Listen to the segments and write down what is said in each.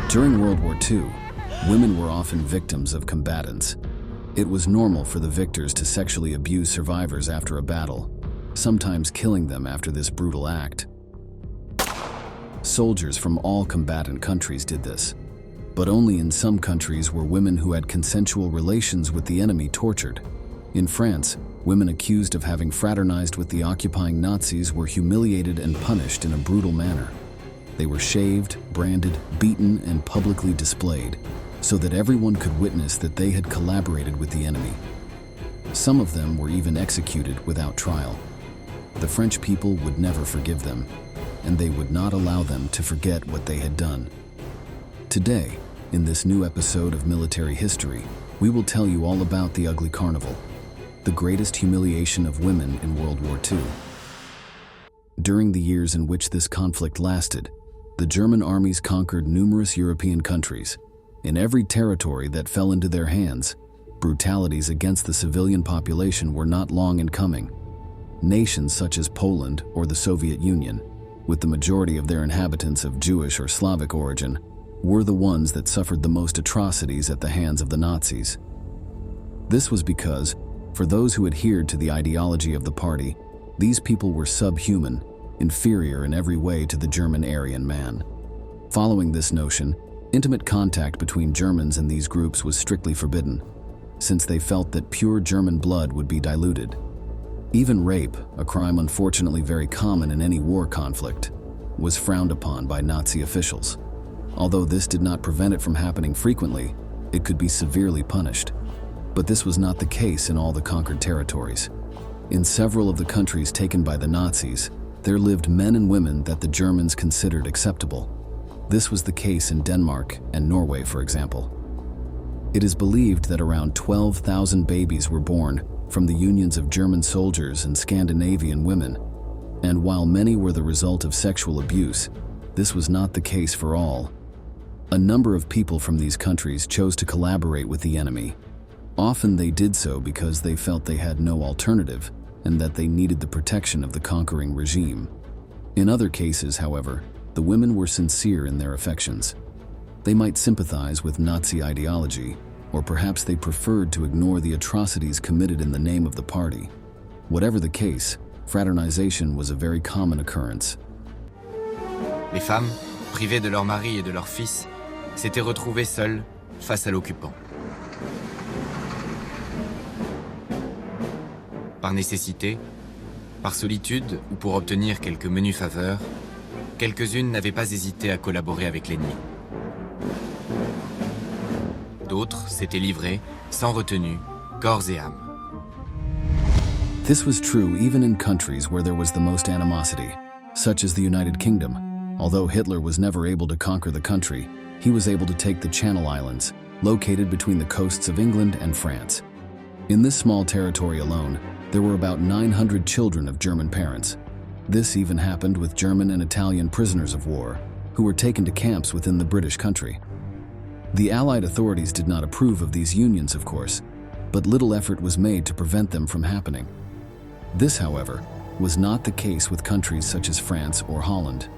During World War II, women were often victims of combatants. It was normal for the victors to sexually abuse survivors after a battle, sometimes killing them after this brutal act. Soldiers from all combatant countries did this, but only in some countries were women who had consensual relations with the enemy tortured. In France, women accused of having fraternized with the occupying Nazis were humiliated and punished in a brutal manner. They were shaved, branded, beaten, and publicly displayed, so that everyone could witness that they had collaborated with the enemy. Some of them were even executed without trial. The French people would never forgive them, and they would not allow them to forget what they had done. Today, in this new episode of Military History, we will tell you all about the ugly carnival, the greatest humiliation of women in World War II. During the years in which this conflict lasted, the German armies conquered numerous European countries. In every territory that fell into their hands, brutalities against the civilian population were not long in coming. Nations such as Poland or the Soviet Union, with the majority of their inhabitants of Jewish or Slavic origin, were the ones that suffered the most atrocities at the hands of the Nazis. This was because, for those who adhered to the ideology of the party, these people were subhuman, inferior in every way to the German Aryan man. Following this notion, intimate contact between Germans and these groups was strictly forbidden, since they felt that pure German blood would be diluted. Even rape, a crime unfortunately very common in any war conflict, was frowned upon by Nazi officials. Although this did not prevent it from happening frequently, it could be severely punished. But this was not the case in all the conquered territories. In several of the countries taken by the Nazis, there lived men and women that the Germans considered acceptable. This was the case in Denmark and Norway, for example. It is believed that around 12,000 babies were born from the unions of German soldiers and Scandinavian women, and while many were the result of sexual abuse, this was not the case for all. A number of people from these countries chose to collaborate with the enemy. Often they did so because they felt they had no alternative and that they needed the protection of the conquering regime. In other cases, however, the women were sincere in their affections. They might sympathize with Nazi ideology, or perhaps they preferred to ignore the atrocities committed in the name of the party. Whatever the case, fraternization was a very common occurrence. Les femmes, privées de leur mari et de leur fils, s'étaient retrouvées seules face à l'occupant. Par nécessité, par solitude ou pour obtenir quelques menues faveurs, quelques-unes n'avaient pas hésité à collaborer avec l'ennemi. D'autres s'étaient livrées, sans retenue, corps et âme. This was true even in countries where there was the most animosity, such as the United Kingdom. Although Hitler was never able to conquer the country, he was able to take the Channel Islands, located between the coasts of England and France. In this small territory alone, there were about 900 children of German parents. This even happened with German and Italian prisoners of war, who were taken to camps within the British country. The Allied authorities did not approve of these unions, of course, but little effort was made to prevent them from happening. This, however, was not the case with countries such as France or Holland.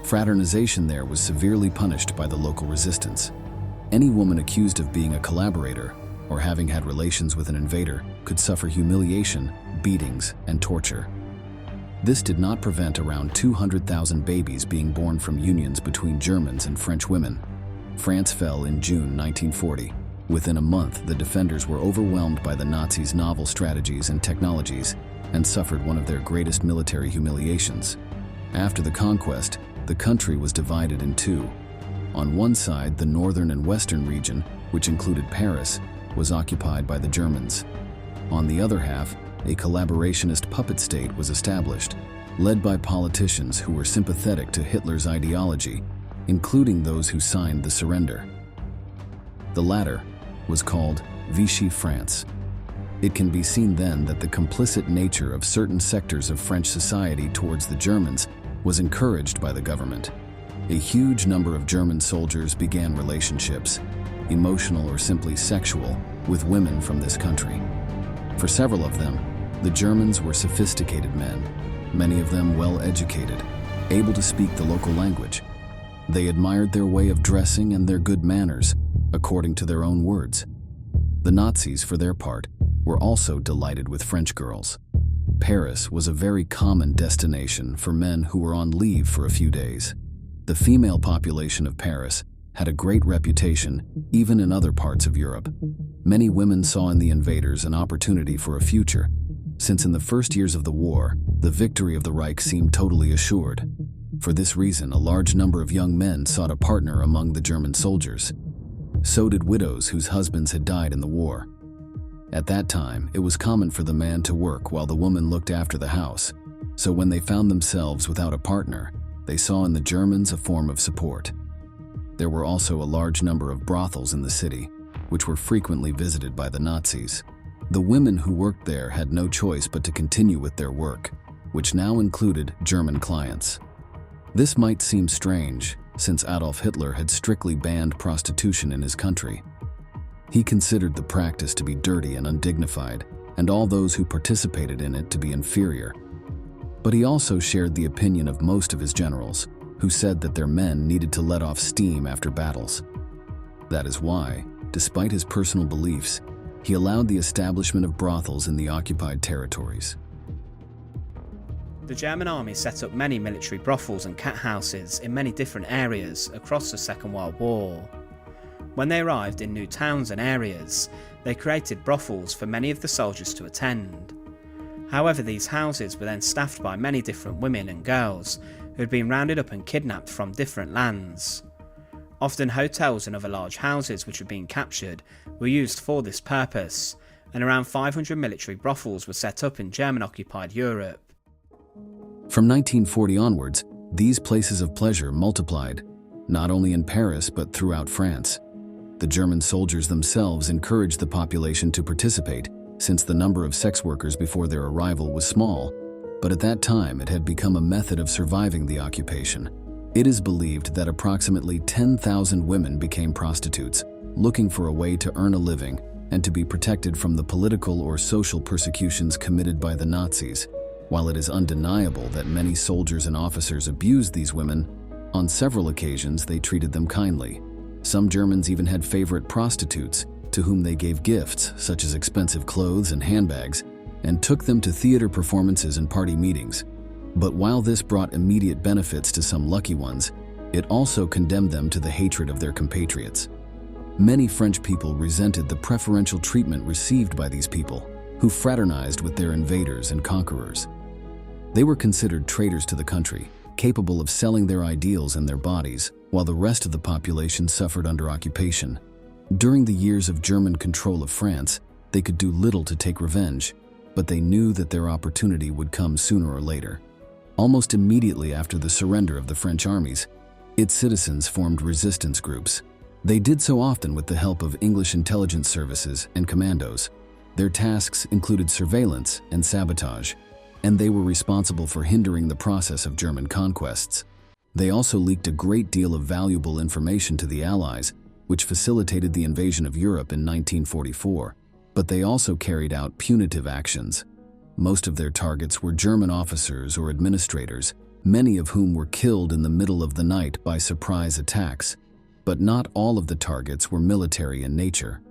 Fraternization there was severely punished by the local resistance. Any woman accused of being a collaborator or having had relations with an invader could suffer humiliation, beatings, and torture. This did not prevent around 200,000 babies being born from unions between Germans and French women. France fell in June 1940. Within a month, the defenders were overwhelmed by the Nazis' novel strategies and technologies and suffered one of their greatest military humiliations. After the conquest, the country was divided in two. On one side, the northern and western region, which included Paris, was occupied by the Germans. On the other half, a collaborationist puppet state was established, led by politicians who were sympathetic to Hitler's ideology, including those who signed the surrender. The latter was called Vichy France. It can be seen then that the complicit nature of certain sectors of French society towards the Germans was encouraged by the government. A huge number of German soldiers began relationships, emotional or simply sexual, with women from this country. For several of them, the Germans were sophisticated men, many of them well-educated, able to speak the local language. They admired their way of dressing and their good manners, according to their own words. The Nazis, for their part, were also delighted with French girls. Paris was a very common destination for men who were on leave for a few days. The female population of Paris had a great reputation, even in other parts of Europe. Many women saw in the invaders an opportunity for a future, since in the first years of the war, the victory of the Reich seemed totally assured. For this reason, a large number of young men sought a partner among the German soldiers. So did widows whose husbands had died in the war. At that time, it was common for the man to work while the woman looked after the house, so when they found themselves without a partner, they saw in the Germans a form of support. There were also a large number of brothels in the city, which were frequently visited by the Nazis. The women who worked there had no choice but to continue with their work, which now included German clients. This might seem strange, since Adolf Hitler had strictly banned prostitution in his country. He considered the practice to be dirty and undignified, and all those who participated in it to be inferior. But he also shared the opinion of most of his generals, who said that their men needed to let off steam after battles. That is why, despite his personal beliefs, he allowed the establishment of brothels in the occupied territories. The German army set up many military brothels and cat houses in many different areas across the Second World War. When they arrived in new towns and areas, they created brothels for many of the soldiers to attend. However, these houses were then staffed by many different women and girls who had been rounded up and kidnapped from different lands. Often hotels and other large houses which had been captured were used for this purpose, and around 500 military brothels were set up in German-occupied Europe. From 1940 onwards, these places of pleasure multiplied, not only in Paris but throughout France. The German soldiers themselves encouraged the population to participate, since the number of sex workers before their arrival was small, but at that time it had become a method of surviving the occupation. It is believed that approximately 10,000 women became prostitutes, looking for a way to earn a living and to be protected from the political or social persecutions committed by the Nazis. While it is undeniable that many soldiers and officers abused these women, on several occasions they treated them kindly. Some Germans even had favorite prostitutes, to whom they gave gifts such as expensive clothes and handbags, and took them to theater performances and party meetings. But while this brought immediate benefits to some lucky ones, it also condemned them to the hatred of their compatriots. Many French people resented the preferential treatment received by these people, who fraternized with their invaders and conquerors. They were considered traitors to the country, capable of selling their ideals and their bodies, while the rest of the population suffered under occupation. During the years of German control of France, they could do little to take revenge, but they knew that their opportunity would come sooner or later. Almost immediately after the surrender of the French armies, its citizens formed resistance groups. They did so often with the help of English intelligence services and commandos. Their tasks included surveillance and sabotage, and they were responsible for hindering the process of German conquests. They also leaked a great deal of valuable information to the Allies, which facilitated the invasion of Europe in 1944, but they also carried out punitive actions. Most of their targets were German officers or administrators, many of whom were killed in the middle of the night by surprise attacks, but not all of the targets were military in nature.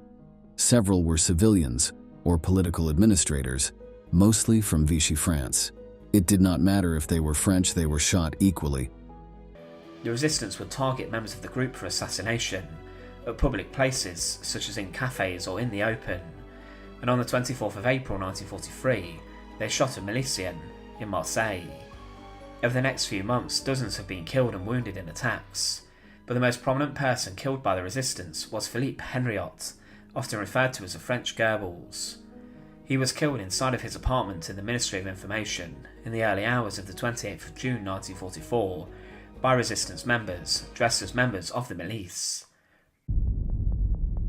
Several were civilians or political administrators, mostly from Vichy France. It did not matter if they were French, they were shot equally. The resistance would target members of the group for assassination at public places such as in cafes or in the open, and on the 24th of April 1943 they shot a milician in Marseille. Over the next few months, dozens have been killed and wounded in attacks, but the most prominent person killed by the resistance was Philippe Henriot, often referred to as the French Goebbels. He was killed inside of his apartment in the Ministry of Information in the early hours of the 28th of June 1944 by resistance members dressed as members of the milice.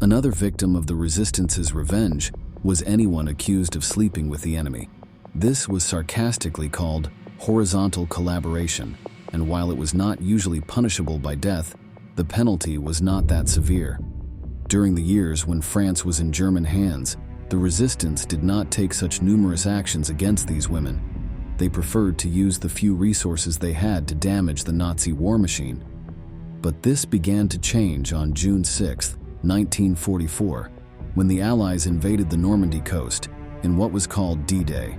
Another victim of the resistance's revenge was anyone accused of sleeping with the enemy. This was sarcastically called horizontal collaboration, and while it was not usually punishable by death, the penalty was not that severe. During the years when France was in German hands, the resistance did not take such numerous actions against these women. They preferred to use the few resources they had to damage the Nazi war machine. But this began to change on June 6, 1944, when the Allies invaded the Normandy coast in what was called D-Day.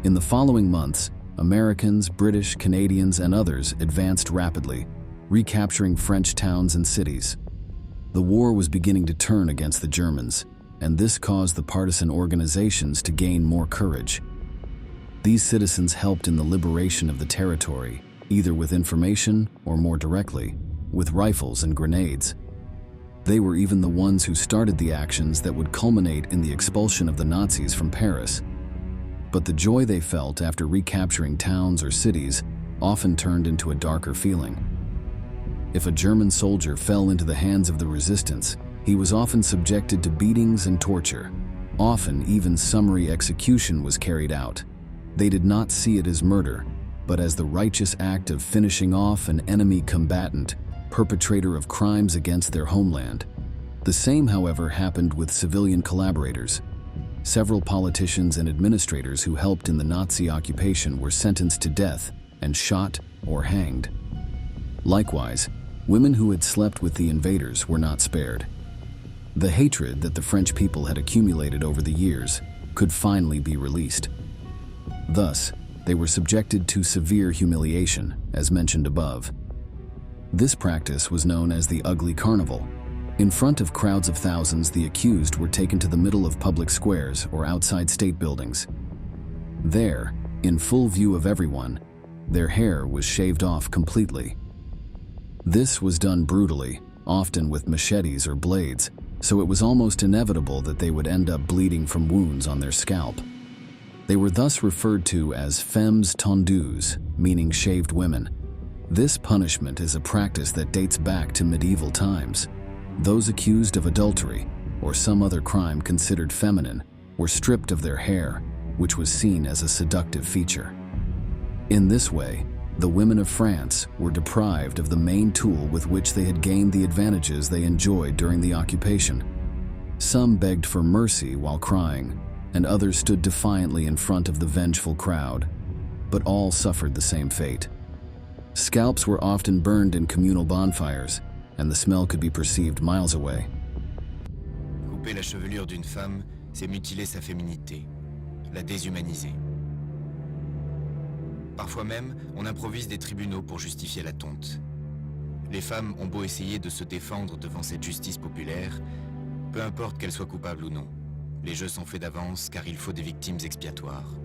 In the following months, Americans, British, Canadians, and others advanced rapidly, recapturing French towns and cities. The war was beginning to turn against the Germans, and this caused the partisan organizations to gain more courage. These citizens helped in the liberation of the territory, either with information or more directly, with rifles and grenades. They were even the ones who started the actions that would culminate in the expulsion of the Nazis from Paris. But the joy they felt after recapturing towns or cities often turned into a darker feeling. If a German soldier fell into the hands of the resistance, he was often subjected to beatings and torture. Often, even summary execution was carried out. They did not see it as murder, but as the righteous act of finishing off an enemy combatant, perpetrator of crimes against their homeland. The same, however, happened with civilian collaborators. Several politicians and administrators who helped in the Nazi occupation were sentenced to death and shot or hanged. Likewise, women who had slept with the invaders were not spared. The hatred that the French people had accumulated over the years could finally be released. Thus, they were subjected to severe humiliation, as mentioned above. This practice was known as the ugly carnival. In front of crowds of thousands, the accused were taken to the middle of public squares or outside state buildings. There, in full view of everyone, their hair was shaved off completely. This was done brutally, often with machetes or blades, so it was almost inevitable that they would end up bleeding from wounds on their scalp. They were thus referred to as femmes tondues, meaning shaved women. This punishment is a practice that dates back to medieval times. Those accused of adultery or some other crime considered feminine were stripped of their hair, which was seen as a seductive feature. In this way, the women of France were deprived of the main tool with which they had gained the advantages they enjoyed during the occupation. Some begged for mercy while crying, and others stood defiantly in front of the vengeful crowd, but all suffered the same fate. Scalps were often burned in communal bonfires, and the smell could be perceived miles away. Couper la chevelure d'une femme, c'est mutiler sa féminité, la déshumaniser. Parfois même, on improvise des tribunaux pour justifier la tonte. Les femmes ont beau essayer de se défendre devant cette justice populaire, peu importe qu'elles soient coupables ou non. Les jeux sont faits d'avance car il faut des victimes expiatoires.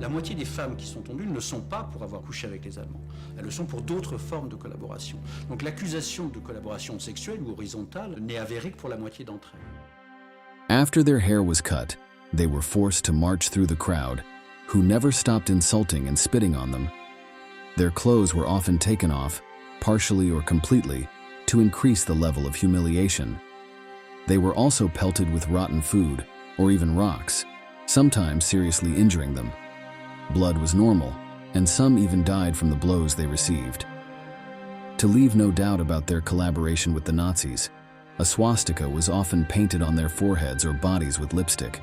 La moitié des femmes qui sont tondues ne le sont pas pour avoir couché avec les Allemands. Elles le sont pour d'autres formes de collaboration. Donc l'accusation de collaboration sexuelle ou horizontale n'est avérée que pour la moitié d'entre elles. After their hair was cut, they were forced to march through the crowd, who never stopped insulting and spitting on them. Their clothes were often taken off, partially or completely, to increase the level of humiliation. They were also pelted with rotten food, or even rocks, sometimes seriously injuring them. Blood was normal, and some even died from the blows they received. To leave no doubt about their collaboration with the Nazis, a swastika was often painted on their foreheads or bodies with lipstick.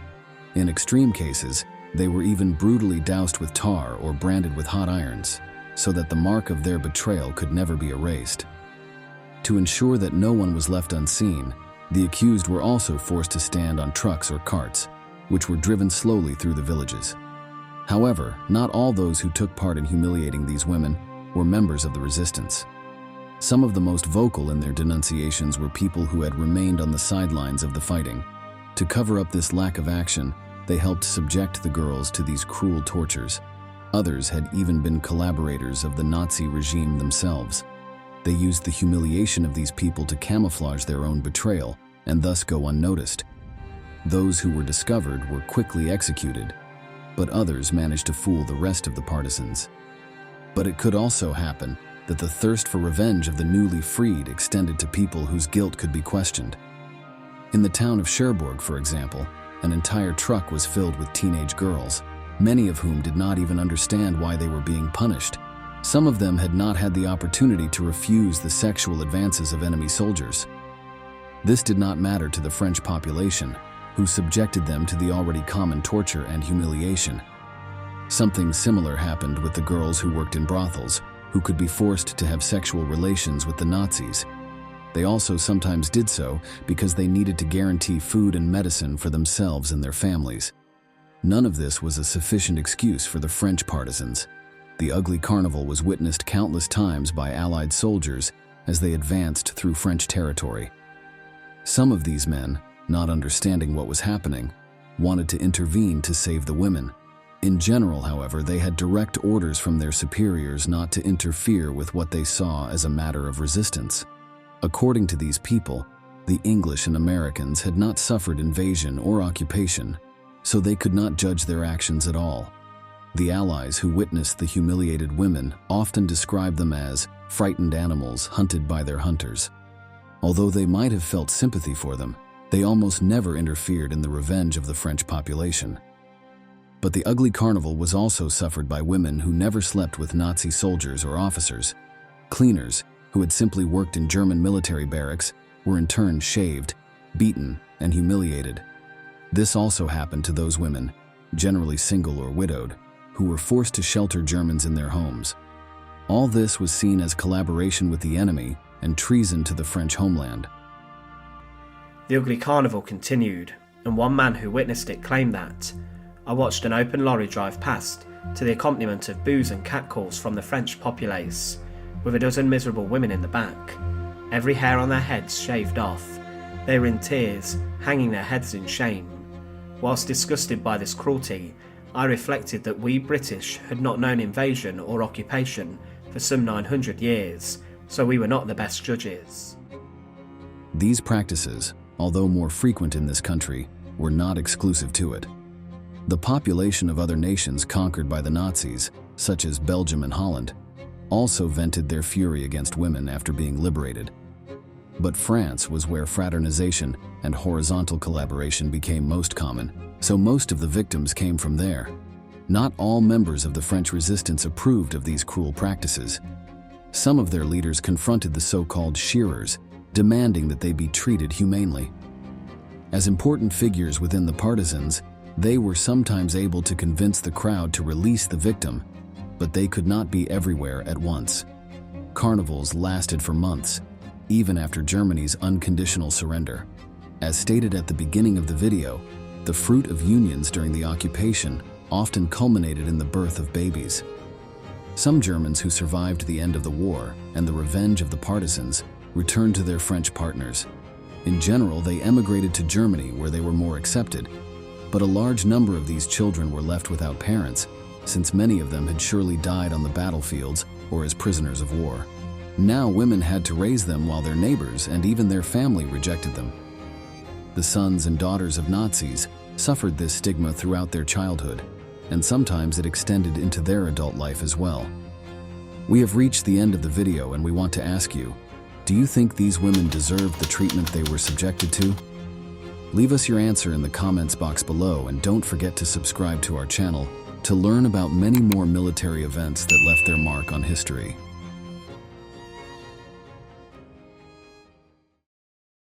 In extreme cases, they were even brutally doused with tar or branded with hot irons, so that the mark of their betrayal could never be erased. To ensure that no one was left unseen, the accused were also forced to stand on trucks or carts, which were driven slowly through the villages. However, not all those who took part in humiliating these women were members of the resistance. Some of the most vocal in their denunciations were people who had remained on the sidelines of the fighting. To cover up this lack of action, they helped subject the girls to these cruel tortures. Others had even been collaborators of the Nazi regime themselves. They used the humiliation of these people to camouflage their own betrayal and thus go unnoticed. Those who were discovered were quickly executed, but others managed to fool the rest of the partisans. But it could also happen that the thirst for revenge of the newly freed extended to people whose guilt could be questioned. In the town of Cherbourg, for example, an entire truck was filled with teenage girls, many of whom did not even understand why they were being punished. Some of them had not had the opportunity to refuse the sexual advances of enemy soldiers. This did not matter to the French population, who subjected them to the already common torture and humiliation. Something similar happened with the girls who worked in brothels, who could be forced to have sexual relations with the Nazis. They also sometimes did so because they needed to guarantee food and medicine for themselves and their families. None of this was a sufficient excuse for the French partisans. The ugly carnival was witnessed countless times by Allied soldiers as they advanced through French territory. Some of these men, not understanding what was happening, wanted to intervene to save the women. In general, however, they had direct orders from their superiors not to interfere with what they saw as a matter of resistance. According to these people, the English and Americans had not suffered invasion or occupation, so they could not judge their actions at all. The Allies who witnessed the humiliated women often described them as frightened animals hunted by their hunters. Although they might have felt sympathy for them, they almost never interfered in the revenge of the French population. But the ugly carnival was also suffered by women who never slept with Nazi soldiers or officers. Cleaners, who had simply worked in German military barracks, were in turn shaved, beaten, and humiliated. This also happened to those women, generally single or widowed, who were forced to shelter Germans in their homes. All this was seen as collaboration with the enemy and treason to the French homeland. The ugly carnival continued, and one man who witnessed it claimed that, "I watched an open lorry drive past to the accompaniment of boos and catcalls from the French populace, with a dozen miserable women in the back, every hair on their heads shaved off. They were in tears, hanging their heads in shame. Whilst disgusted by this cruelty, I reflected that we British had not known invasion or occupation for some 900 years, so we were not the best judges." These practices, although more frequent in this country, were not exclusive to it. The population of other nations conquered by the Nazis, such as Belgium and Holland, also vented their fury against women after being liberated. But France was where fraternization and horizontal collaboration became most common, so most of the victims came from there. Not all members of the French resistance approved of these cruel practices. Some of their leaders confronted the so-called shearers, demanding that they be treated humanely. As important figures within the partisans, they were sometimes able to convince the crowd to release the victim, but they could not be everywhere at once. Carnivals lasted for months, even after Germany's unconditional surrender. As stated at the beginning of the video, the fruit of unions during the occupation often culminated in the birth of babies. Some Germans who survived the end of the war and the revenge of the partisans returned to their French partners. In general, they emigrated to Germany where they were more accepted, but a large number of these children were left without parents, since many of them had surely died on the battlefields or as prisoners of war. Now women had to raise them while their neighbors and even their family rejected them. The sons and daughters of Nazis suffered this stigma throughout their childhood, and sometimes it extended into their adult life as well. We have reached the end of the video and we want to ask you, do you think these women deserved the treatment they were subjected to? Leave us your answer in the comments box below and don't forget to subscribe to our channel to learn about many more military events that left their mark on history.